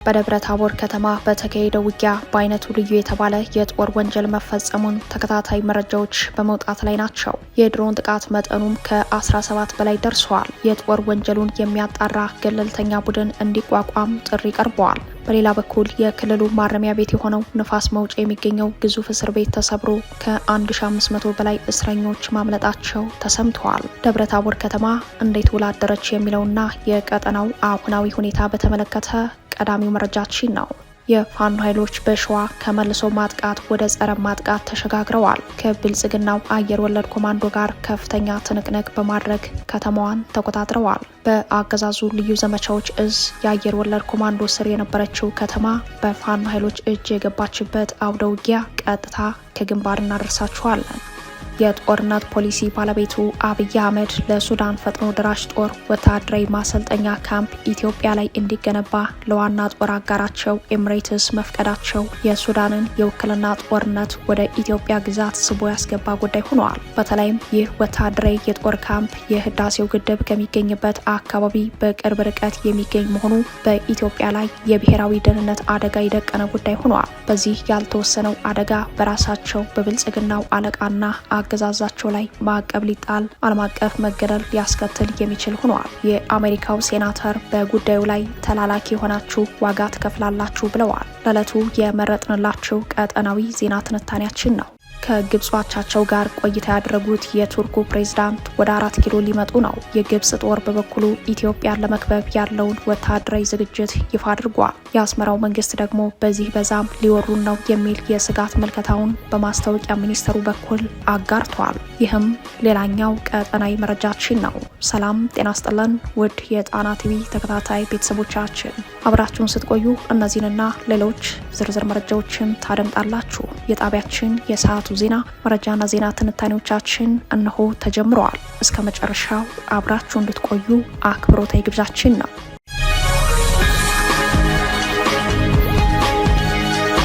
በደብረ ታቦር ከተማ በተካሄደው ውጊያ በአይነቱ ልዩ የተባለ የጦር ወንጀል መፈጸሙን ተከታታይ መረጃዎች በመውጣት ላይ ናቸው። የድሮን ጥቃት መጠኑም ከ17 በላይ ደርሰዋል። የጦር ወንጀሉን የሚያጣራ ገለልተኛ ቡድን እንዲቋቋም ጥሪ ቀርበዋል። በሌላ በኩል የክልሉ ማረሚያ ቤት የሆነው ንፋስ መውጫ የሚገኘው ግዙፍ እስር ቤት ተሰብሮ ከ1500 በላይ እስረኞች ማምለጣቸው ተሰምተዋል። ደብረ ታቦር ከተማ እንዴት ውላ አደረች የሚለውና የቀጠናው አሁናዊ ሁኔታ በተመለከተ ቀዳሚው መረጃችን ነው። የፋኖ ኃይሎች በሸዋ ከመልሶ ማጥቃት ወደ ጸረ ማጥቃት ተሸጋግረዋል። ከብልጽግናው አየር ወለድ ኮማንዶ ጋር ከፍተኛ ትንቅንቅ በማድረግ ከተማዋን ተቆጣጥረዋል። በአገዛዙ ልዩ ዘመቻዎች እዝ የአየር ወለድ ኮማንዶ ስር የነበረችው ከተማ በፋኖ ኃይሎች እጅ የገባችበት አውደ ውጊያ ቀጥታ ከግንባር እናደርሳችኋለን። የጦርነት ፖሊሲ ባለቤቱ አብይ አህመድ ለሱዳን ፈጥኖ ደራሽ ጦር ወታደራዊ ማሰልጠኛ ካምፕ ኢትዮጵያ ላይ እንዲገነባ ለዋና ጦር አጋራቸው ኤምሬትስ መፍቀዳቸው የሱዳንን የውክልና ጦርነት ወደ ኢትዮጵያ ግዛት ስቦ ያስገባ ጉዳይ ሆኗል። በተለይም ይህ ወታደራዊ የጦር ካምፕ የህዳሴው ግድብ ከሚገኝበት አካባቢ በቅርብ ርቀት የሚገኝ መሆኑ በኢትዮጵያ ላይ የብሔራዊ ደህንነት አደጋ የደቀነ ጉዳይ ሆኗል። በዚህ ያልተወሰነው አደጋ በራሳቸው በብልጽግናው አለቃና አገዛዛቸው ላይ ማዕቀብ ሊጣል ዓለም አቀፍ መገደል ሊያስከትል የሚችል ሆኗል። የአሜሪካው ሴናተር በጉዳዩ ላይ ተላላኪ የሆናችሁ ዋጋ ትከፍላላችሁ ብለዋል። ለዕለቱ የመረጥንላችሁ ቀጠናዊ ዜና ትንታኔያችን ነው። ከግብጽ አቻቸው ጋር ቆይታ ያደረጉት የቱርኩ ፕሬዝዳንት ወደ 4 ኪሎ ሊመጡ ነው። የግብጽ ጦር በበኩሉ ኢትዮጵያን ለመክበብ ያለውን ወታደራዊ ዝግጅት ይፋ አድርጓል። የአስመራው መንግስት ደግሞ በዚህ በዛም ሊወሩን ነው የሚል የስጋት ምልከታውን በማስታወቂያ ሚኒስተሩ በኩል አጋርቷል። ይህም ሌላኛው ቀጠናዊ መረጃችን ነው። ሰላም ጤና ስጥልን ውድ የጣና ቲቪ ተከታታይ ቤተሰቦቻችን አብራችሁን ስትቆዩ እነዚህንና ሌሎች ዝርዝር መረጃዎችን ታደምጣላችሁ። የጣቢያችን የሰዓቱ ዜና መረጃና ዜና ትንታኔዎቻችን እነሆ ተጀምረዋል። እስከ መጨረሻው አብራችሁ እንድትቆዩ አክብሮታዊ ግብዣችን ነው።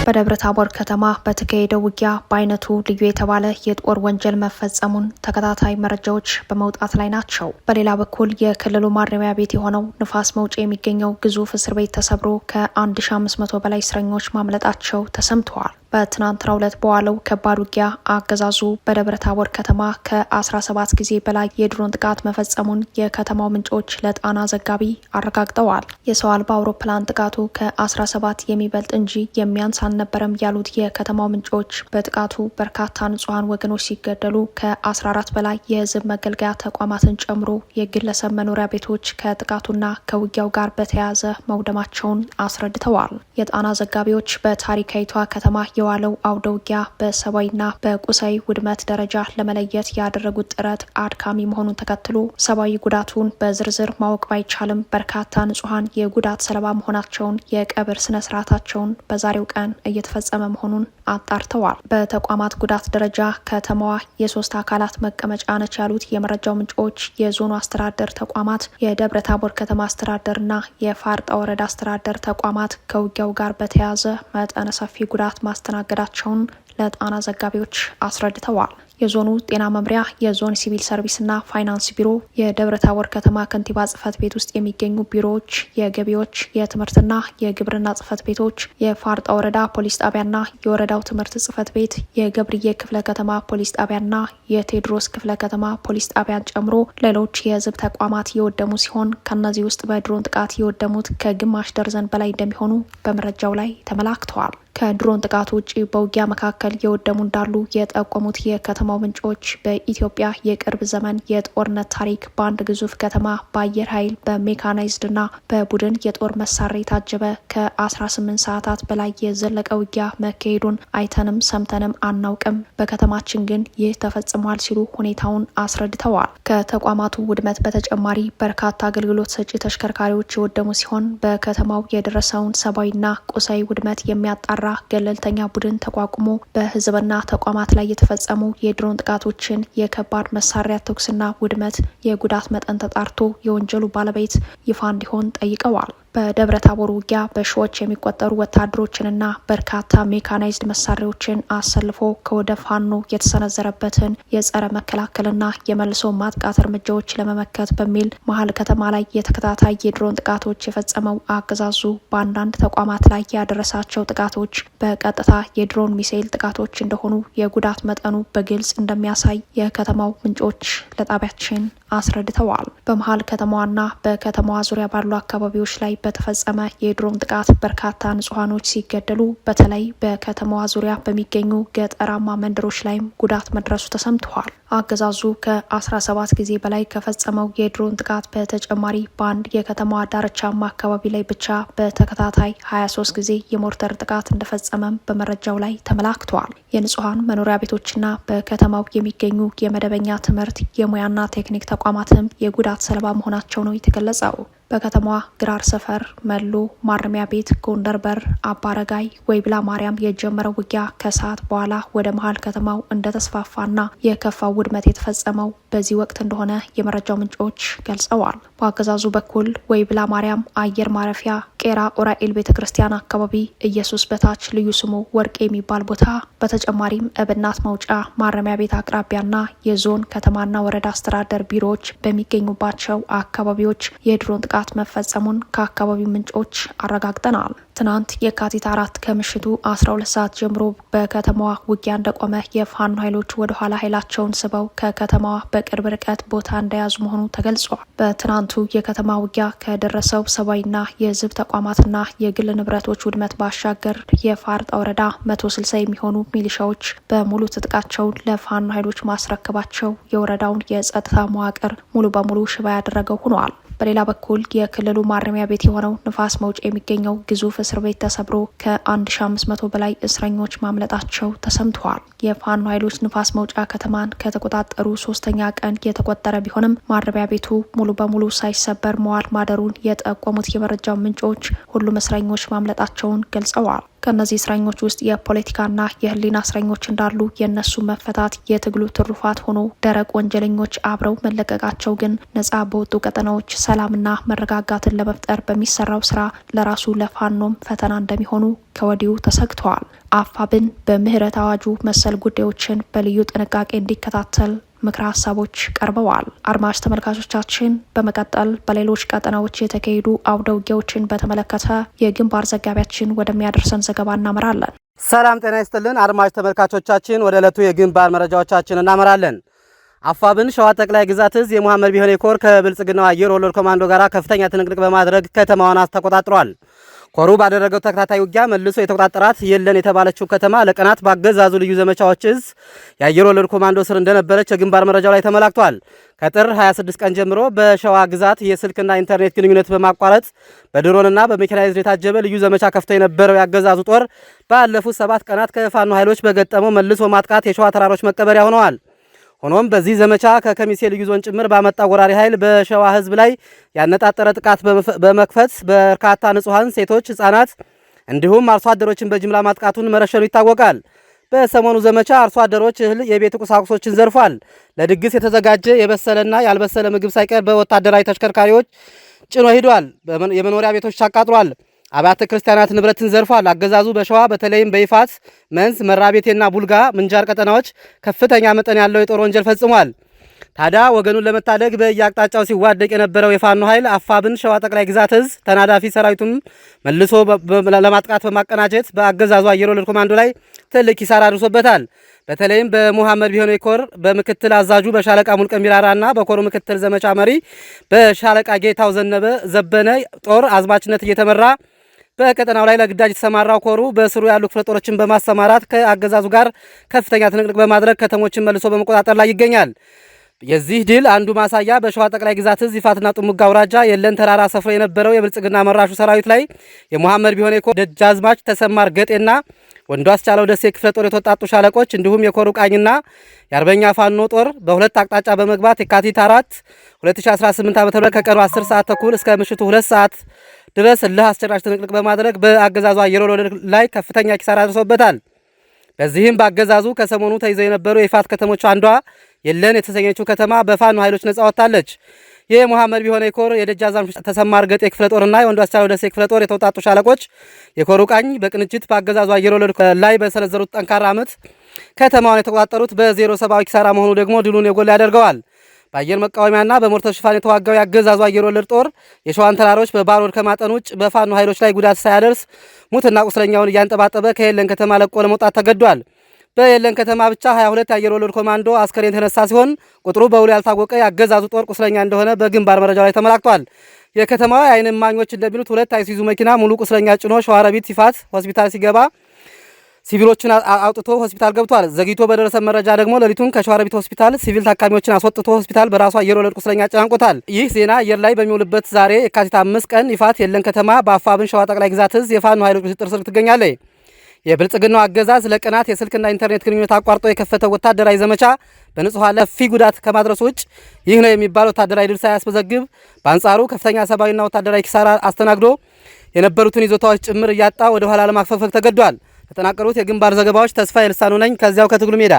በደብረ ታቦር ከተማ በተካሄደው ውጊያ በአይነቱ ልዩ የተባለ የጦር ወንጀል መፈጸሙን ተከታታይ መረጃዎች በመውጣት ላይ ናቸው። በሌላ በኩል የክልሉ ማረሚያ ቤት የሆነው ንፋስ መውጫ የሚገኘው ግዙፍ እስር ቤት ተሰብሮ ከ1500 በላይ እስረኞች ማምለጣቸው ተሰምተዋል። በትናንትናው ዕለት በዋለው ከባድ ውጊያ አገዛዙ በደብረ ታቦር ከተማ ከ17 ጊዜ በላይ የድሮን ጥቃት መፈጸሙን የከተማው ምንጮች ለጣና ዘጋቢ አረጋግጠዋል። የሰው አልባ አውሮፕላን ጥቃቱ ከ17 የሚበልጥ እንጂ የሚያንስ አልነበረም ያሉት የከተማው ምንጮች በጥቃቱ በርካታ ንጹሐን ወገኖች ሲገደሉ ከ14 በላይ የህዝብ መገልገያ ተቋማትን ጨምሮ የግለሰብ መኖሪያ ቤቶች ከጥቃቱና ከውጊያው ጋር በተያያዘ መውደማቸውን አስረድተዋል። የጣና ዘጋቢዎች በታሪካዊቷ ከተማ የዋለው አውደ ውጊያ በሰብአዊና በቁሳዊ ውድመት ደረጃ ለመለየት ያደረጉት ጥረት አድካሚ መሆኑን ተከትሎ ሰብአዊ ጉዳቱን በዝርዝር ማወቅ ባይቻልም በርካታ ንጹሐን የጉዳት ሰለባ መሆናቸውን የቀብር ስነ ስርዓታቸውን በዛሬው ቀን እየተፈጸመ መሆኑን አጣርተዋል። በተቋማት ጉዳት ደረጃ ከተማዋ የሶስት አካላት መቀመጫ ነች ያሉት የመረጃው ምንጮች የዞኑ አስተዳደር ተቋማት፣ የደብረ ታቦር ከተማ አስተዳደርና የፋርጣ ወረዳ አስተዳደር ተቋማት ከውጊያው ጋር በተያያዘ መጠነ ሰፊ ጉዳት ማስተናገዳቸውን ለጣና ዘጋቢዎች አስረድተዋል። የዞኑ ጤና መምሪያ፣ የዞን ሲቪል ሰርቪስና ፋይናንስ ቢሮ፣ የደብረ ታቦር ከተማ ከንቲባ ጽህፈት ቤት ውስጥ የሚገኙ ቢሮዎች፣ የገቢዎች፣ የትምህርትና የግብርና ጽህፈት ቤቶች፣ የፋርጣ ወረዳ ፖሊስ ጣቢያና የወረዳው ትምህርት ጽህፈት ቤት፣ የገብርዬ ክፍለ ከተማ ፖሊስ ጣቢያና የቴዎድሮስ ክፍለ ከተማ ፖሊስ ጣቢያን ጨምሮ ሌሎች የህዝብ ተቋማት የወደሙ ሲሆን ከነዚህ ውስጥ በድሮን ጥቃት የወደሙት ከግማሽ ደርዘን በላይ እንደሚሆኑ በመረጃው ላይ ተመላክተዋል። ከድሮን ጥቃት ውጭ በውጊያ መካከል የወደሙ እንዳሉ የጠቆሙት የከተማው ምንጮች በኢትዮጵያ የቅርብ ዘመን የጦርነት ታሪክ በአንድ ግዙፍ ከተማ በአየር ኃይል በሜካናይዝድና በቡድን የጦር መሳሪያ የታጀበ ከ18 ሰዓታት በላይ የዘለቀ ውጊያ መካሄዱን አይተንም ሰምተንም አናውቅም። በከተማችን ግን ይህ ተፈጽሟል ሲሉ ሁኔታውን አስረድተዋል። ከተቋማቱ ውድመት በተጨማሪ በርካታ አገልግሎት ሰጪ ተሽከርካሪዎች የወደሙ ሲሆን በከተማው የደረሰውን ሰብአዊና ቁሳዊ ውድመት የሚያጣራ ገለልተኛ ቡድን ተቋቁሞ በህዝብና ተቋማት ላይ የተፈጸሙ የድሮን ጥቃቶችን፣ የከባድ መሳሪያ ተኩስና ውድመት የጉዳት መጠን ተጣርቶ የወንጀሉ ባለቤት ይፋ እንዲሆን ጠይቀዋል። በደብረ ታቦር ውጊያ በሺዎች የሚቆጠሩ ወታደሮችንና በርካታ ሜካናይዝድ መሳሪያዎችን አሰልፎ ከወደ ፋኖ የተሰነዘረበትን የጸረ መከላከልና የመልሶ ማጥቃት እርምጃዎች ለመመከት በሚል መሀል ከተማ ላይ የተከታታይ የድሮን ጥቃቶች የፈጸመው አገዛዙ በአንዳንድ ተቋማት ላይ ያደረሳቸው ጥቃቶች በቀጥታ የድሮን ሚሳኤል ጥቃቶች እንደሆኑ የጉዳት መጠኑ በግልጽ እንደሚያሳይ የከተማው ምንጮች ለጣቢያችን አስረድተዋል። በመሀል ከተማዋና በከተማዋ ዙሪያ ባሉ አካባቢዎች ላይ በተፈጸመ የድሮን ጥቃት በርካታ ንጹሃኖች ሲገደሉ በተለይ በከተማዋ ዙሪያ በሚገኙ ገጠራማ መንደሮች ላይም ጉዳት መድረሱ ተሰምተዋል። አገዛዙ ከ17 ጊዜ በላይ ከፈጸመው የድሮን ጥቃት በተጨማሪ በአንድ የከተማዋ ዳርቻማ አካባቢ ላይ ብቻ በተከታታይ 23 ጊዜ የሞርተር ጥቃት እንደፈጸመም በመረጃው ላይ ተመላክተዋል። የንጹሃን መኖሪያ ቤቶችና በከተማው የሚገኙ የመደበኛ ትምህርት የሙያና ቴክኒክ ተቋማትም የጉዳት ሰለባ መሆናቸው ነው የተገለጸው። በከተማዋ ግራር ሰፈር፣ መሎ ማረሚያ ቤት፣ ጎንደር በር፣ አባረጋይ፣ ወይብላ ማርያም የጀመረው ውጊያ ከሰዓት በኋላ ወደ መሀል ከተማው እንደተስፋፋና የከፋው ውድመት የተፈጸመው በዚህ ወቅት እንደሆነ የመረጃው ምንጮች ገልጸዋል። በአገዛዙ በኩል ወይብላ ማርያም አየር ማረፊያ፣ ቄራ ኡራኤል ቤተክርስቲያን አካባቢ፣ ኢየሱስ በታች ልዩ ስሙ ወርቅ የሚባል ቦታ፣ በተጨማሪም እብናት መውጫ ማረሚያ ቤት አቅራቢያና የዞን ከተማና ወረዳ አስተዳደር ቢሮዎች በሚገኙባቸው አካባቢዎች የድሮን ጥቃት መፈጸሙን ከአካባቢው ምንጮች አረጋግጠናል። ትናንት የካቲት 4 ከምሽቱ 12 ሰዓት ጀምሮ በከተማዋ ውጊያ እንደቆመ የፋኖ ኃይሎች ወደ ኋላ ኃይላቸውን ስበው ከከተማዋ በቅርብ ርቀት ቦታ እንደያዙ መሆኑ ተገልጿል። በትናንቱ የከተማ ውጊያ ከደረሰው ሰብአዊና የህዝብ ተቋማትና የግል ንብረቶች ውድመት ባሻገር የፋርጣ ወረዳ 160 የሚሆኑ ሚሊሻዎች በሙሉ ትጥቃቸውን ለፋኖ ኃይሎች ማስረከባቸው የወረዳውን የጸጥታ መዋቅር ሙሉ በሙሉ ሽባ ያደረገው ሆኗል። በሌላ በኩል የክልሉ ማረሚያ ቤት የሆነው ንፋስ መውጫ የሚገኘው ግዙፍ እስር ቤት ተሰብሮ ከ1500 በላይ እስረኞች ማምለጣቸው ተሰምተዋል። የፋኖ ኃይሎች ንፋስ መውጫ ከተማን ከተቆጣጠሩ 3ኛ ቀን የተቆጠረ ቢሆንም ማረሚያ ቤቱ ሙሉ በሙሉ ሳይሰበር መዋል ማደሩን የጠቆሙት የመረጃው ምንጮች ሁሉም እስረኞች ማምለጣቸውን ገልጸዋል። ከነዚህ እስረኞች ውስጥ የፖለቲካና የህሊና እስረኞች እንዳሉ የነሱ መፈታት የትግሉ ትሩፋት ሆኖ ደረቅ ወንጀለኞች አብረው መለቀቃቸው ግን ነጻ በወጡ ቀጠናዎች ሰላምና መረጋጋትን ለመፍጠር በሚሰራው ስራ ለራሱ ለፋኖም ፈተና እንደሚሆኑ ከወዲሁ ተሰግተዋል። አፋብን በምህረት አዋጁ መሰል ጉዳዮችን በልዩ ጥንቃቄ እንዲከታተል ምክረ ሀሳቦች ቀርበዋል። አድማጭ ተመልካቾቻችን በመቀጠል በሌሎች ቀጠናዎች የተካሄዱ አውደ ውጊያዎችን በተመለከተ የግንባር ዘጋቢያችን ወደሚያደርሰን ዘገባ እናመራለን። ሰላም ጤና ይስጥልን አድማጭ ተመልካቾቻችን፣ ወደ ዕለቱ የግንባር መረጃዎቻችን እናመራለን። አፋብን ሸዋ ጠቅላይ ግዛት እዝ የመሐመድ ቢሆኔ ኮር ከብልጽግናው አየር ወለድ ኮማንዶ ጋር ከፍተኛ ትንቅንቅ በማድረግ ከተማዋን ተቆጣጥሯል። ኮሩ ባደረገው ተከታታይ ውጊያ መልሶ የተቆጣጠራት የለን የተባለችው ከተማ ለቀናት ባገዛዙ ልዩ ዘመቻዎች እዝ የአየር ወለድ ኮማንዶ ስር እንደነበረች የግንባር መረጃው ላይ ተመላክቷል። ከጥር 26 ቀን ጀምሮ በሸዋ ግዛት የስልክና ኢንተርኔት ግንኙነት በማቋረጥ በድሮንና በሜካናይዝድ የታጀበ ልዩ ዘመቻ ከፍቶ የነበረው ያገዛዙ ጦር ባለፉት 7 ቀናት ከፋኖ ኃይሎች በገጠመው መልሶ ማጥቃት የሸዋ ተራሮች መቀበሪያ ሆነዋል። ሆኖም በዚህ ዘመቻ ከከሚሴ ልዩ ዞን ጭምር ባመጣው ወራሪ ኃይል በሸዋ ህዝብ ላይ ያነጣጠረ ጥቃት በመክፈት በርካታ ንጹሃን ሴቶች፣ ህጻናት እንዲሁም አርሶ አደሮችን በጅምላ ማጥቃቱን መረሸኑ ይታወቃል። በሰሞኑ ዘመቻ አርሶ አደሮች እህል፣ የቤት ቁሳቁሶችን ዘርፏል። ለድግስ የተዘጋጀ የበሰለና ያልበሰለ ምግብ ሳይቀር በወታደራዊ ተሽከርካሪዎች ጭኖ ሂዷል። የመኖሪያ ቤቶች አቃጥሏል። አብያተ ክርስቲያናት ንብረትን ዘርፏል። አገዛዙ በሸዋ በተለይም በይፋት መንዝ፣ መራቤቴና ቡልጋ ምንጃር ቀጠናዎች ከፍተኛ መጠን ያለው የጦር ወንጀል ፈጽሟል። ታዲያ ወገኑን ለመታደግ በየአቅጣጫው ሲዋደቅ የነበረው የፋኖ ኃይል አፋብን ሸዋ ጠቅላይ ግዛት እዝ ተናዳፊ ሰራዊቱም መልሶ ለማጥቃት በማቀናጀት በአገዛዙ አየር ወለድ ኮማንዶ ላይ ትልቅ ኪሳራ አድርሶበታል። በተለይም በመሐመድ ቢሆኔ ኮር በምክትል አዛዡ በሻለቃ ሙልቀን ቢራራና በኮሩ ምክትል ዘመቻ መሪ በሻለቃ ጌታው ዘበነ ጦር አዝማችነት እየተመራ በቀጠናው ላይ ለግዳጅ የተሰማራው ኮሩ በስሩ ያሉ ክፍለ ጦሮችን በማሰማራት ከአገዛዙ ጋር ከፍተኛ ትንቅንቅ በማድረግ ከተሞችን መልሶ በመቆጣጠር ላይ ይገኛል። የዚህ ድል አንዱ ማሳያ በሸዋ ጠቅላይ ግዛት እዝ ይፋትና ጥሙጋ አውራጃ የለን ተራራ ሰፍሮ የነበረው የብልጽግና መራሹ ሰራዊት ላይ የመሐመድ ቢሆኔ ኮር ደጃዝማች ተሰማር ገጤና ወንዶ አስቻለው ደሴ ክፍለ ጦር የተወጣጡ ሻለቆች እንዲሁም የኮሩ ቃኝና የአርበኛ ፋኖ ጦር በሁለት አቅጣጫ በመግባት የካቲት 4 2018 ዓ.ም ከቀኑ 10 ሰዓት ተኩል እስከ ምሽቱ 2 ሰዓት ድረስ እልህ አስጨራሽ ትንቅንቅ በማድረግ በአገዛዙ አየር ወለድ ላይ ከፍተኛ ኪሳራ አድርሶበታል። በዚህም በአገዛዙ ከሰሞኑ ተይዘው የነበሩ የይፋት ከተሞች አንዷ የለን የተሰኘችው ከተማ በፋኖ ኃይሎች ነጻ ወጥታለች። የሙሐመድ ቢሆነ ኮር የደጃዝማች ተሰማ እርገጤ ክፍለ ጦርና የወንዱ አስቻለው ደሴ ክፍለ ጦር የተውጣጡ ሻለቆች የኮሩ ቃኝ በቅንጅት በአገዛዙ አየር ወለድ ላይ በሰነዘሩት ጠንካራ ምት ከተማውን የተቆጣጠሩት በዜሮ ሰብአዊ ኪሳራ መሆኑ ደግሞ ድሉን የጎላ ያደርገዋል። በአየር መቃወሚያና በሞርተር ሽፋን የተዋጋው የአገዛዙ አየር ወለድ ጦር የሸዋን ተራሮች በባሮድ ከማጠን ውጭ በፋኖ ኃይሎች ላይ ጉዳት ሳያደርስ ሙትና ቁስለኛውን እያንጠባጠበ ከየለን ከተማ ለቆ ለመውጣት ተገዷል። በየለን ከተማ ብቻ 22 የአየር ወለድ ኮማንዶ አስከሬን የተነሳ ሲሆን ቁጥሩ በውል ያልታወቀ የአገዛዙ ጦር ቁስለኛ እንደሆነ በግንባር መረጃው ላይ ተመላክቷል። የከተማዋ የዓይን እማኞች እንደሚሉት 2 አይሱዙ መኪና ሙሉ ቁስለኛ ጭኖ ሸዋሮቢት ይፋት ሆስፒታል ሲገባ ሲቪሎችን አውጥቶ ሆስፒታል ገብቷል። ዘግይቶ በደረሰ መረጃ ደግሞ ሌሊቱን ከሸዋሮቢት ሆስፒታል ሲቪል ታካሚዎችን አስወጥቶ ሆስፒታል በራሱ አየር ወለድ ቁስለኛ ጨናንቆታል። ይህ ዜና አየር ላይ በሚውልበት ዛሬ የካቲት 5 ቀን ይፋት የለን ከተማ በአፋብን ሸዋ ጠቅላይ ግዛት እዝ የፋኖ ኃይሎች ቁጥጥር ስር ትገኛለች። የብልጽግናው አገዛዝ ለቀናት የስልክና ኢንተርኔት ግንኙነት አቋርጦ የከፈተው ወታደራዊ ዘመቻ በንጹሃን ላይ ሰፊ ጉዳት ከማድረሱ ውጭ ይህ ነው የሚባል ወታደራዊ ድል ሳያስመዘግብ በአንጻሩ ከፍተኛ ሰብአዊና ወታደራዊ ኪሳራ አስተናግዶ የነበሩትን ይዞታዎች ጭምር እያጣ ወደ ኋላ ለማፈግፈግ ተገዷል። የተጠናቀሩት የግንባር ዘገባዎች ተስፋ የልሳኑ ነኝ ከዚያው ከትግሉ ሜዳ።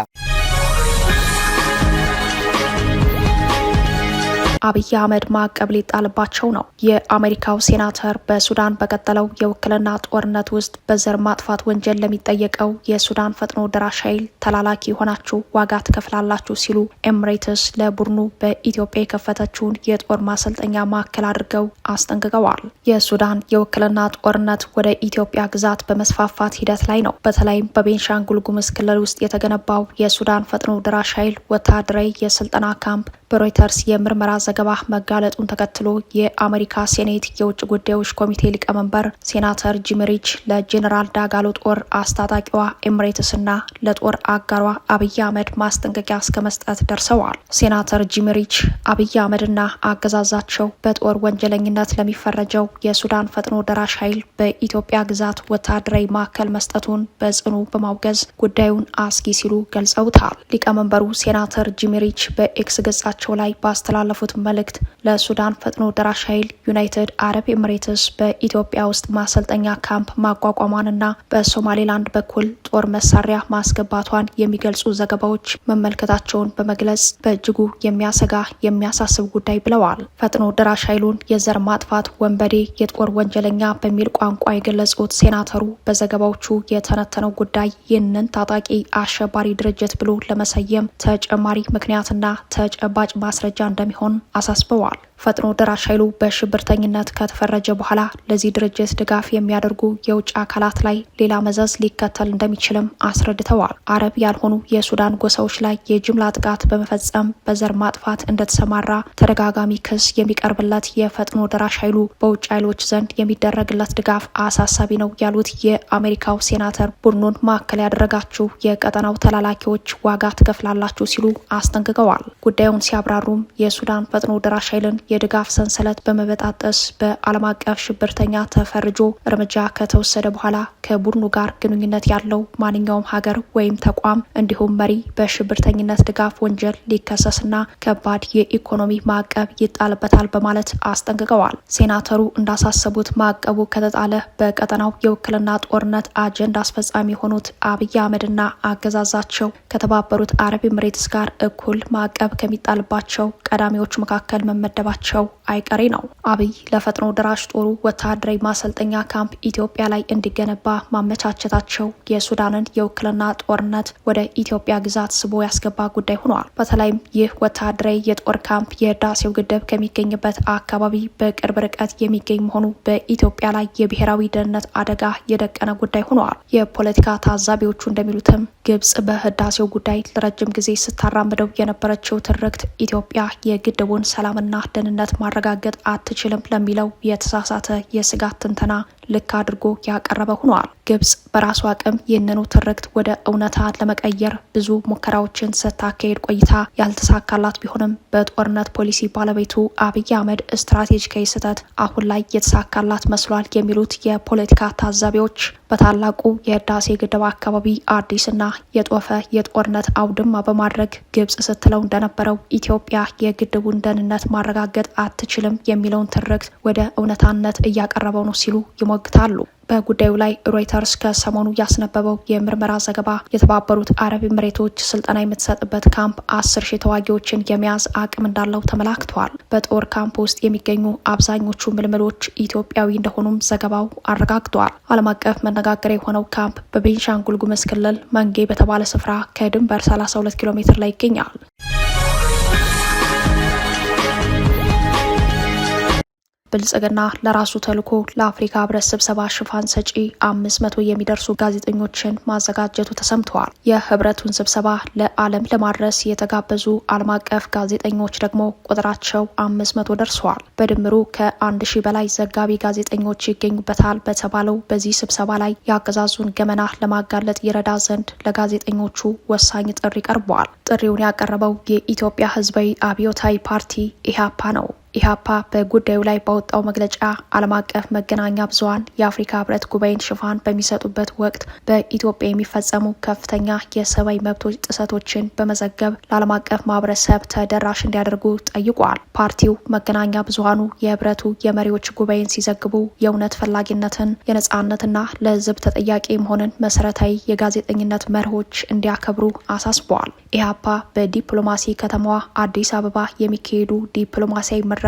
አብይ አህመድ ማዕቀብ ሊጣልባቸው ነው። የአሜሪካው ሴናተር በሱዳን በቀጠለው የውክልና ጦርነት ውስጥ በዘር ማጥፋት ወንጀል ለሚጠየቀው የሱዳን ፈጥኖ ደራሽ ኃይል ተላላኪ ሆናችሁ ዋጋ ትከፍላላችሁ ሲሉ ኤምሬትስ ለቡድኑ በኢትዮጵያ የከፈተችውን የጦር ማሰልጠኛ ማዕከል አድርገው አስጠንቅቀዋል። የሱዳን የውክልና ጦርነት ወደ ኢትዮጵያ ግዛት በመስፋፋት ሂደት ላይ ነው። በተለይም በቤንሻንጉል ጉሙዝ ክልል ውስጥ የተገነባው የሱዳን ፈጥኖ ደራሽ ኃይል ወታደራዊ የስልጠና ካምፕ በሮይተርስ የምርመራ ዘገባ መጋለጡን ተከትሎ የአሜሪካ ሴኔት የውጭ ጉዳዮች ኮሚቴ ሊቀመንበር ሴናተር ጂም ሪች ለጄኔራል ዳጋሎ ጦር አስታጣቂዋ ኤምሬትስና ለጦር አጋሯ አብይ አህመድ ማስጠንቀቂያ እስከ መስጠት ደርሰዋል። ሴናተር ጂም ሪች አብይ አህመድና አገዛዛቸው በጦር ወንጀለኝነት ለሚፈረጀው የሱዳን ፈጥኖ ደራሽ ኃይል በኢትዮጵያ ግዛት ወታደራዊ ማዕከል መስጠቱን በጽኑ በማውገዝ ጉዳዩን አስጊ ሲሉ ገልጸውታል። ሊቀመንበሩ ሴናተር ጂም ሪች በኤክስ ገጻቸው ላይ ባስተላለፉት መልእክት ለሱዳን ፈጥኖ ደራሽ ኃይል ዩናይትድ አረብ ኤምሬትስ በኢትዮጵያ ውስጥ ማሰልጠኛ ካምፕ ማቋቋሟንና በሶማሌላንድ በኩል ጦር መሳሪያ ማስገባቷን የሚገልጹ ዘገባዎች መመልከታቸውን በመግለጽ በእጅጉ የሚያሰጋ የሚያሳስብ ጉዳይ ብለዋል። ፈጥኖ ደራሽ ኃይሉን የዘር ማጥፋት ወንበዴ የጦር ወንጀለኛ በሚል ቋንቋ የገለጹት ሴናተሩ በዘገባዎቹ የተነተነው ጉዳይ ይህንን ታጣቂ አሸባሪ ድርጅት ብሎ ለመሰየም ተጨማሪ ምክንያትና ተጨባጭ ማስረጃ እንደሚሆን አሳስበዋል። ፈጥኖ ደራሽ ኃይሉ በሽብርተኝነት ከተፈረጀ በኋላ ለዚህ ድርጅት ድጋፍ የሚያደርጉ የውጭ አካላት ላይ ሌላ መዘዝ ሊከተል እንደሚችልም አስረድተዋል። አረብ ያልሆኑ የሱዳን ጎሳዎች ላይ የጅምላ ጥቃት በመፈጸም በዘር ማጥፋት እንደተሰማራ ተደጋጋሚ ክስ የሚቀርብለት የፈጥኖ ደራሽ ኃይሉ በውጭ ኃይሎች ዘንድ የሚደረግለት ድጋፍ አሳሳቢ ነው ያሉት የአሜሪካው ሴናተር ቡድኑን ማዕከል ያደረጋችሁ የቀጠናው ተላላኪዎች ዋጋ ትከፍላላችሁ ሲሉ አስጠንቅቀዋል። ጉዳዩን ሲያብራሩም የሱዳን ፈጥኖ ደራሽ ኃይልን የድጋፍ ሰንሰለት በመበጣጠስ በዓለም አቀፍ ሽብርተኛ ተፈርጆ እርምጃ ከተወሰደ በኋላ ከቡድኑ ጋር ግንኙነት ያለው ማንኛውም ሀገር ወይም ተቋም እንዲሁም መሪ በሽብርተኝነት ድጋፍ ወንጀል ሊከሰስና ከባድ የኢኮኖሚ ማዕቀብ ይጣልበታል በማለት አስጠንቅቀዋል። ሴናተሩ እንዳሳሰቡት ማዕቀቡ ከተጣለ በቀጠናው የውክልና ጦርነት አጀንዳ አስፈጻሚ የሆኑት አብይ አህመድና አገዛዛቸው ከተባበሩት አረብ ኤምሬትስ ጋር እኩል ማዕቀብ ከሚጣልባቸው ቀዳሚዎች መካከል መመደባቸው አይቀሬ ነው። አብይ ለፈጥኖ ደራሽ ጦሩ ወታደራዊ ማሰልጠኛ ካምፕ ኢትዮጵያ ላይ እንዲገነባ ማመቻቸታቸው የሱዳንን የውክልና ጦርነት ወደ ኢትዮጵያ ግዛት ስቦ ያስገባ ጉዳይ ሆኗል። በተለይም ይህ ወታደራዊ የጦር ካምፕ የህዳሴው ግድብ ከሚገኝበት አካባቢ በቅርብ ርቀት የሚገኝ መሆኑ በኢትዮጵያ ላይ የብሔራዊ ደህንነት አደጋ የደቀነ ጉዳይ ሆኗል። የፖለቲካ ታዛቢዎቹ እንደሚሉትም ግብጽ በህዳሴው ጉዳይ ለረጅም ጊዜ ስታራምደው የነበረችው ትርክት ኢትዮጵያ የግድቡን ሰላምና ደህንነት ማረጋገጥ አትችልም ለሚለው የተሳሳተ የስጋት ትንተና ልክ አድርጎ ያቀረበ ሆኗል። ግብጽ በራሷ አቅም ይህንኑ ትርክት ወደ እውነታ ለመቀየር ብዙ ሙከራዎችን ስታካሄድ ቆይታ ያልተሳካላት ቢሆንም በጦርነት ፖሊሲ ባለቤቱ አብይ አህመድ ስትራቴጂካዊ ስህተት አሁን ላይ የተሳካላት መስሏል የሚሉት የፖለቲካ ታዛቢዎች በታላቁ የህዳሴ ግድብ አካባቢ አዲስና የጦፈ የጦርነት አውድማ በማድረግ ግብጽ ስትለው እንደነበረው ኢትዮጵያ የግድቡን ደህንነት ማረጋገጥ አትችልም የሚለውን ትርክት ወደ እውነታነት እያቀረበው ነው ሲሉ ይሞግታሉ። በጉዳዩ ላይ ሮይተርስ ከሰሞኑ ያስነበበው የምርመራ ዘገባ የተባበሩት አረብ ኤምሬቶች ስልጠና የምትሰጥበት ካምፕ 10,000 ተዋጊዎችን የመያዝ አቅም እንዳለው ተመላክቷል። በጦር ካምፕ ውስጥ የሚገኙ አብዛኞቹ ምልምሎች ኢትዮጵያዊ እንደሆኑም ዘገባው አረጋግጧል። ዓለም አቀፍ መነጋገሪያ የሆነው ካምፕ በቤንሻንጉል ጉሙዝ ክልል መንጌ በተባለ ስፍራ ከድንበር 32 ኪሎ ሜትር ላይ ይገኛል። ብልጽግና ለራሱ ተልዕኮ ለአፍሪካ ህብረት ስብሰባ ሽፋን ሰጪ 500 የሚደርሱ ጋዜጠኞችን ማዘጋጀቱ ተሰምተዋል። የህብረቱን ስብሰባ ለዓለም ለማድረስ የተጋበዙ ዓለም አቀፍ ጋዜጠኞች ደግሞ ቁጥራቸው 500 ደርሰዋል። በድምሩ ከ1000 በላይ ዘጋቢ ጋዜጠኞች ይገኙበታል በተባለው በዚህ ስብሰባ ላይ የአገዛዙን ገመና ለማጋለጥ ይረዳ ዘንድ ለጋዜጠኞቹ ወሳኝ ጥሪ ቀርበዋል። ጥሪውን ያቀረበው የኢትዮጵያ ህዝባዊ አብዮታዊ ፓርቲ ኢህአፓ ነው። ኢህአፓ በጉዳዩ ላይ ባወጣው መግለጫ ዓለም አቀፍ መገናኛ ብዙሃን የአፍሪካ ህብረት ጉባኤን ሽፋን በሚሰጡበት ወቅት በኢትዮጵያ የሚፈጸሙ ከፍተኛ የሰብአዊ መብቶች ጥሰቶችን በመዘገብ ለዓለም አቀፍ ማህበረሰብ ተደራሽ እንዲያደርጉ ጠይቋል። ፓርቲው መገናኛ ብዙሃኑ የህብረቱ የመሪዎች ጉባኤን ሲዘግቡ የእውነት ፈላጊነትን፣ የነጻነትና ለህዝብ ተጠያቂ መሆንን መሰረታዊ የጋዜጠኝነት መርሆች እንዲያከብሩ አሳስበዋል። ኢህአፓ በዲፕሎማሲ ከተማዋ አዲስ አበባ የሚካሄዱ ዲፕሎማሲያዊ መድረኮች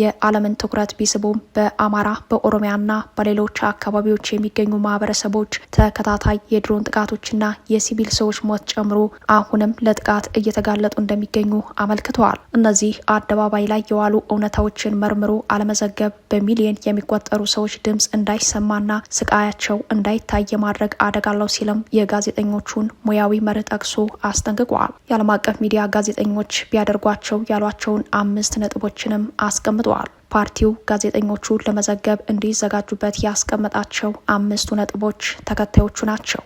የዓለምን ትኩረት ቢስቡም በአማራ በኦሮሚያና በሌሎች አካባቢዎች የሚገኙ ማህበረሰቦች ተከታታይ የድሮን ጥቃቶችና የሲቪል ሰዎች ሞት ጨምሮ አሁንም ለጥቃት እየተጋለጡ እንደሚገኙ አመልክተዋል። እነዚህ አደባባይ ላይ የዋሉ እውነታዎችን መርምሮ አለመዘገብ በሚሊዮን የሚቆጠሩ ሰዎች ድምጽ እንዳይሰማና ስቃያቸው እንዳይታይ የማድረግ አደጋ አለው ሲልም የጋዜጠኞቹን ሙያዊ መርህ ጠቅሶ አስጠንቅቋል። የዓለም አቀፍ ሚዲያ ጋዜጠኞች ቢያደርጓቸው ያሏቸውን 5 ነጥቦችንም አስቀምጠዋል። ፓርቲው ጋዜጠኞቹ ለመዘገብ እንዲዘጋጁበት ያስቀመጣቸው 5 ነጥቦች ተከታዮቹ ናቸው።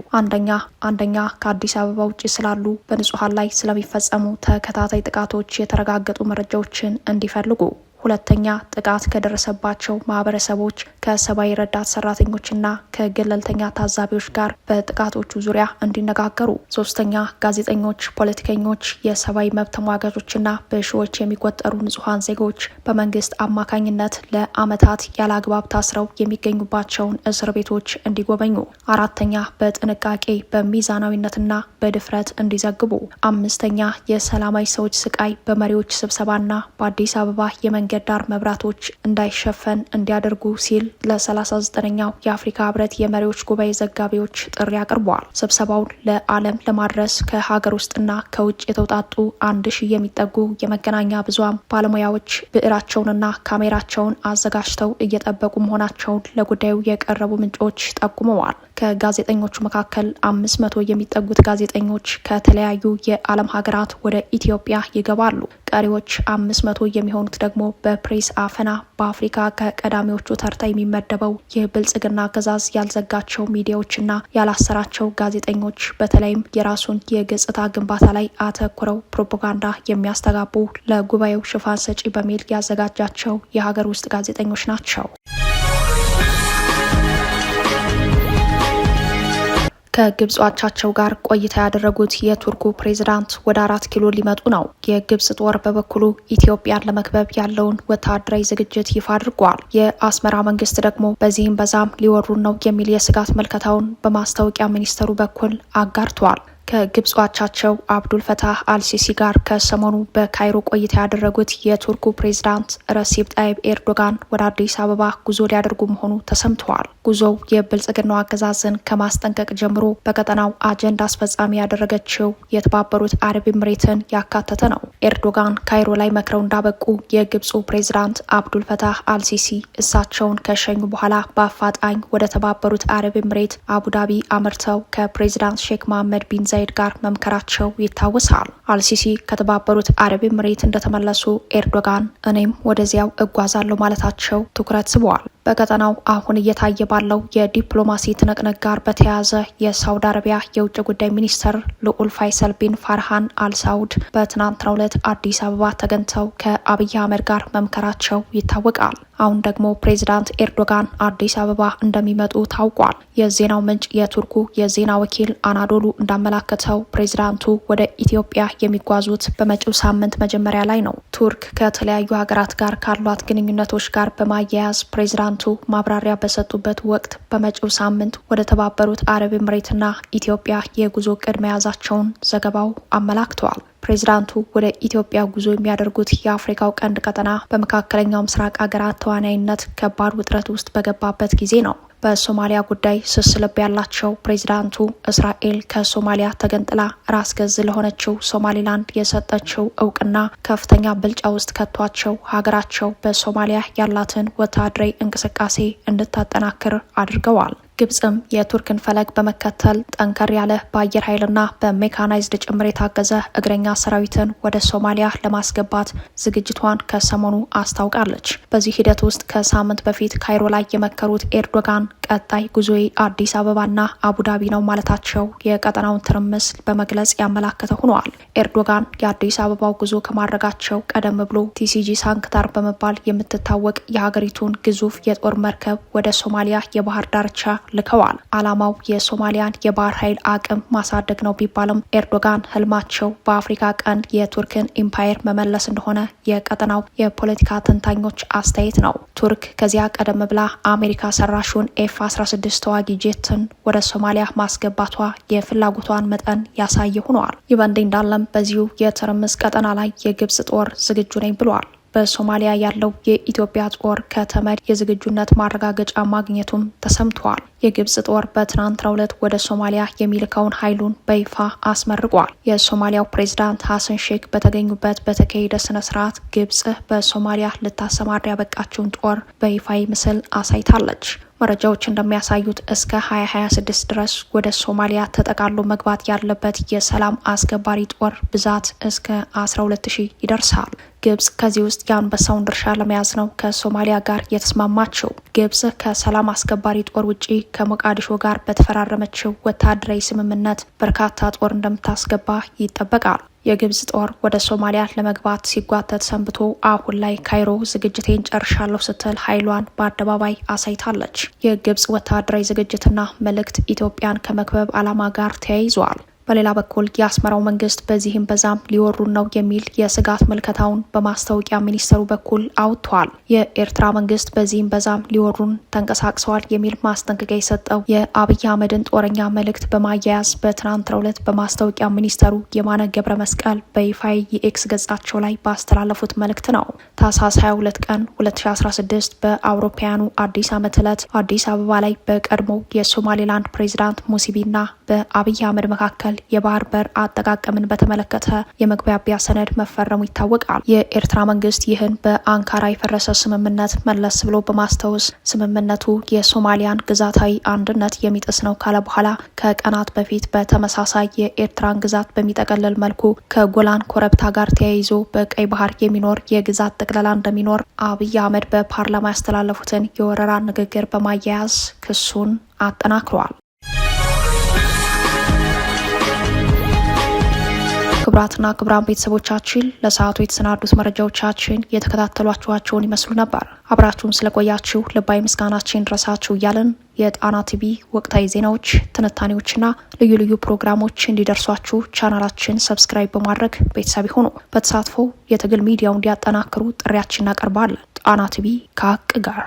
አንደኛ ከአዲስ አበባ ውጭ ስላሉ በንጹሃን ላይ ስለሚፈጸሙ ተከታታይ ጥቃቶች የተረጋገጡ መረጃዎችን እንዲፈልጉ። ሁለተኛ ጥቃት ከደረሰባቸው ማህበረሰቦች ከሰብአዊ ረዳት ሰራተኞችና ከገለልተኛ ታዛቢዎች ጋር በጥቃቶቹ ዙሪያ እንዲነጋገሩ። ሶስተኛ ጋዜጠኞች፣ ፖለቲከኞች፣ የሰብአዊ መብት ተሟጋቾችና በሺዎች የሚቆጠሩ ንጹሃን ዜጎች በመንግስት አማካኝነት ለአመታት ያለ አግባብ ታስረው የሚገኙባቸውን እስር ቤቶች እንዲጎበኙ። አራተኛ በጥንቃቄ በሚዛናዊነትና በድፍረት እንዲዘግቡ። አምስተኛ የሰላማዊ ሰዎች ስቃይ በመሪዎች ስብሰባና በአዲስ አበባ የመንገድ ዳር መብራቶች እንዳይሸፈን እንዲያደርጉ ሲል ለ39ኛው የአፍሪካ ህብረት የመሪዎች ጉባኤ ዘጋቢዎች ጥሪ አቅርበዋል። ስብሰባውን ለዓለም ለማድረስ ከሀገር ውስጥና ከውጭ የተውጣጡ 1000 የሚጠጉ የመገናኛ ብዙሃን ባለሙያዎች ብዕራቸውንና ካሜራቸውን አዘጋጅተው እየጠበቁ መሆናቸውን ለጉዳዩ የቀረቡ ምንጮች ጠቁመዋል። ከጋዜጠኞቹ መካከል 500 የሚጠጉት ጋዜጠኞች ከተለያዩ የዓለም ሀገራት ወደ ኢትዮጵያ ይገባሉ። ቀሪዎች 500 የሚሆኑት ደግሞ በፕሬስ አፈና በአፍሪካ ከቀዳሚዎቹ ተርታ የሚመደበው የብልጽግና አገዛዝ ያልዘጋቸው ሚዲያዎችና ያላሰራቸው ጋዜጠኞች በተለይም የራሱን የገጽታ ግንባታ ላይ አተኩረው ፕሮፓጋንዳ የሚያስተጋቡ ለጉባኤው ሽፋን ሰጪ በሚል ያዘጋጃቸው የሀገር ውስጥ ጋዜጠኞች ናቸው። ከግብጽ አቻቸው ጋር ቆይታ ያደረጉት የቱርኩ ፕሬዝዳንት ወደ 4 ኪሎ ሊመጡ ነው። የግብጽ ጦር በበኩሉ ኢትዮጵያን ለመክበብ ያለውን ወታደራዊ ዝግጅት ይፋ አድርጓል። የአስመራ መንግስት ደግሞ በዚህም በዛም ሊወሩን ነው የሚል የስጋት መልከታውን በማስታወቂያ ሚኒስተሩ በኩል አጋርተዋል። ከግብጽ አቻቸው አብዱል ፈታህ አልሲሲ ጋር ከሰሞኑ በካይሮ ቆይታ ያደረጉት የቱርኩ ፕሬዝዳንት ረሲፕ ጣይብ ኤርዶጋን ወደ አዲስ አበባ ጉዞ ሊያደርጉ መሆኑ ተሰምተዋል። ጉዞው የብልጽግናው አገዛዝን ከማስጠንቀቅ ጀምሮ በቀጠናው አጀንዳ አስፈጻሚ ያደረገችው የተባበሩት አረብ ኤምሬትን ያካተተ ነው። ኤርዶጋን ካይሮ ላይ መክረው እንዳበቁ የግብጹ ፕሬዝዳንት አብዱል ፈታህ አልሲሲ እሳቸውን ከሸኙ በኋላ በአፋጣኝ ወደ ተባበሩት አረብ ኤምሬት አቡዳቢ አምርተው ከፕሬዝዳንት ሼክ መሐመድ ቢን ዛይድ ጋር መምከራቸው ይታወሳል። አልሲሲ ከተባበሩት አረብ ኤምሬት እንደተመለሱ ኤርዶጋን እኔም ወደዚያው እጓዛለሁ ማለታቸው ትኩረት ስበዋል። በቀጠናው አሁን እየታየ ባለው የዲፕሎማሲ ትንቅንቅ ጋር በተያያዘ የሳውዲ አረቢያ የውጭ ጉዳይ ሚኒስተር ልዑል ፋይሰል ቢን ፋርሃን አልሳውድ በትናንትናው ዕለት አዲስ አበባ ተገኝተው ከአብይ አህመድ ጋር መምከራቸው ይታወቃል። አሁን ደግሞ ፕሬዚዳንት ኤርዶጋን አዲስ አበባ እንደሚመጡ ታውቋል። የዜናው ምንጭ የቱርኩ የዜና ወኪል አናዶሉ እንዳመላከተው ፕሬዚዳንቱ ወደ ኢትዮጵያ የሚጓዙት በመጪው ሳምንት መጀመሪያ ላይ ነው። ቱርክ ከተለያዩ ሀገራት ጋር ካሏት ግንኙነቶች ጋር በማያያዝ ፕሬዚዳንቱ ማብራሪያ በሰጡበት ወቅት በመጪው ሳምንት ወደ ተባበሩት አረብ ኤምሬትና ኢትዮጵያ የጉዞ እቅድ መያዛቸውን ዘገባው አመላክተዋል። ፕሬዚዳንቱ ወደ ኢትዮጵያ ጉዞ የሚያደርጉት የአፍሪካው ቀንድ ቀጠና በመካከለኛው ምስራቅ ሀገራት ተዋናይነት ከባድ ውጥረት ውስጥ በገባበት ጊዜ ነው። በሶማሊያ ጉዳይ ስስ ልብ ያላቸው ፕሬዚዳንቱ እስራኤል ከሶማሊያ ተገንጥላ ራስ ገዝ ለሆነችው ሶማሊላንድ የሰጠችው እውቅና ከፍተኛ ብልጫ ውስጥ ከቷቸው ሀገራቸው በሶማሊያ ያላትን ወታደራዊ እንቅስቃሴ እንድታጠናክር አድርገዋል። ግብጽም የቱርክን ፈለግ በመከተል ጠንከር ያለ በአየር ኃይልና በሜካናይዝድ ጭምር የታገዘ እግረኛ ሰራዊትን ወደ ሶማሊያ ለማስገባት ዝግጅቷን ከሰሞኑ አስታውቃለች። በዚህ ሂደት ውስጥ ከሳምንት በፊት ካይሮ ላይ የመከሩት ኤርዶጋን ቀጣይ ጉዞዬ አዲስ አበባና አቡዳቢ ነው ማለታቸው የቀጠናውን ትርምስ በመግለጽ ያመላከተ ሆኗል። ኤርዶጋን የአዲስ አበባው ጉዞ ከማድረጋቸው ቀደም ብሎ ቲሲጂ ሳንክታር በመባል የምትታወቅ የሀገሪቱን ግዙፍ የጦር መርከብ ወደ ሶማሊያ የባህር ዳርቻ ልከዋል። ዓላማው የሶማሊያን የባህር ኃይል አቅም ማሳደግ ነው ቢባልም ኤርዶጋን ህልማቸው በአፍሪካ ቀንድ የቱርክን ኢምፓየር መመለስ እንደሆነ የቀጠናው የፖለቲካ ተንታኞች አስተያየት ነው። ቱርክ ከዚያ ቀደም ብላ አሜሪካ ሰራሹን F-16 ተዋጊ ጄትን ወደ ሶማሊያ ማስገባቷ የፍላጎቷን መጠን ያሳየ ሆኗል። ይህ በእንዲህ እንዳለም በዚሁ የትርምስ ቀጠና ላይ የግብጽ ጦር ዝግጁ ነኝ ብሏል። በሶማሊያ ያለው የኢትዮጵያ ጦር ከተመድ የዝግጁነት ማረጋገጫ ማግኘቱም ተሰምቷል። የግብጽ ጦር በትናንትናው ዕለት ወደ ሶማሊያ የሚልከውን ኃይሉን በይፋ አስመርቋል። የሶማሊያው ፕሬዝዳንት ሐሰን ሼክ በተገኙበት በተካሄደ ስነ ስርዓት ግብጽ በሶማሊያ ልታሰማራ ያበቃችውን ጦር በይፋዊ ምስል አሳይታለች። መረጃዎች እንደሚያሳዩት እስከ 2026 ድረስ ወደ ሶማሊያ ተጠቃሎ መግባት ያለበት የሰላም አስከባሪ ጦር ብዛት እስከ 12000 ይደርሳል። ግብጽ ከዚህ ውስጥ የአንበሳውን ድርሻ ለመያዝ ነው ከሶማሊያ ጋር የተስማማቸው። ግብጽ ከሰላም አስከባሪ ጦር ውጪ ከሞቃዲሾ ጋር በተፈራረመችው ወታደራዊ ስምምነት በርካታ ጦር እንደምታስገባ ይጠበቃል። የግብጽ ጦር ወደ ሶማሊያ ለመግባት ሲጓተት ሰንብቶ አሁን ላይ ካይሮ ዝግጅቴን ጨርሻለሁ ስትል ኃይሏን በአደባባይ አሳይታለች። የግብጽ ወታደራዊ ዝግጅትና መልእክት ኢትዮጵያን ከመክበብ ዓላማ ጋር ተያይዟል። በሌላ በኩል የአስመራው መንግስት በዚህም በዛም ሊወሩን ነው የሚል የስጋት ምልከታውን በማስታወቂያ ሚኒስተሩ በኩል አውጥቷል። የኤርትራ መንግስት በዚህም በዛም ሊወሩን ተንቀሳቅሰዋል የሚል ማስጠንቀቂያ የሰጠው የአብይ አህመድን ጦረኛ መልእክት በማያያዝ በትናንትናው ዕለት በማስታወቂያ ሚኒስተሩ የማነ ገብረ መስቀል በይፋይ የኤክስ ገጻቸው ላይ ባስተላለፉት መልእክት ነው። ታህሳስ 22 ቀን 2016 በአውሮፓውያኑ አዲስ ዓመት ዕለት አዲስ አበባ ላይ በቀድሞ የሶማሌላንድ ፕሬዚዳንት ሙሲቢና በአብይ አህመድ መካከል የባህር በር አጠቃቀምን በተመለከተ የመግባቢያ ሰነድ መፈረሙ ይታወቃል። የኤርትራ መንግስት ይህን በአንካራ የፈረሰ ስምምነት መለስ ብሎ በማስታወስ ስምምነቱ የሶማሊያን ግዛታዊ አንድነት የሚጥስ ነው ካለ በኋላ ከቀናት በፊት በተመሳሳይ የኤርትራን ግዛት በሚጠቀልል መልኩ ከጎላን ኮረብታ ጋር ተያይዞ በቀይ ባህር የሚኖር የግዛት ጠቅላላ እንደሚኖር አብይ አህመድ በፓርላማ ያስተላለፉትን የወረራ ንግግር በማያያዝ ክሱን አጠናክሯል። ክቡራትና ክቡራን ቤተሰቦቻችን ለሰዓቱ የተሰናዱት መረጃዎቻችን የተከታተሏችኋቸውን ይመስሉ ነበር። አብራችሁን ስለቆያችሁ ልባዊ ምስጋናችን ድረሳችሁ እያለን የጣና ቲቪ ወቅታዊ ዜናዎች፣ ትንታኔዎችና ልዩ ልዩ ፕሮግራሞች እንዲደርሷችሁ ቻናላችን ሰብስክራይብ በማድረግ ቤተሰብ ይሁኑ። በተሳትፎ የትግል ሚዲያውን እንዲያጠናክሩ ጥሪያችን እናቀርባለን። ጣና ቲቪ ከሀቅ ጋር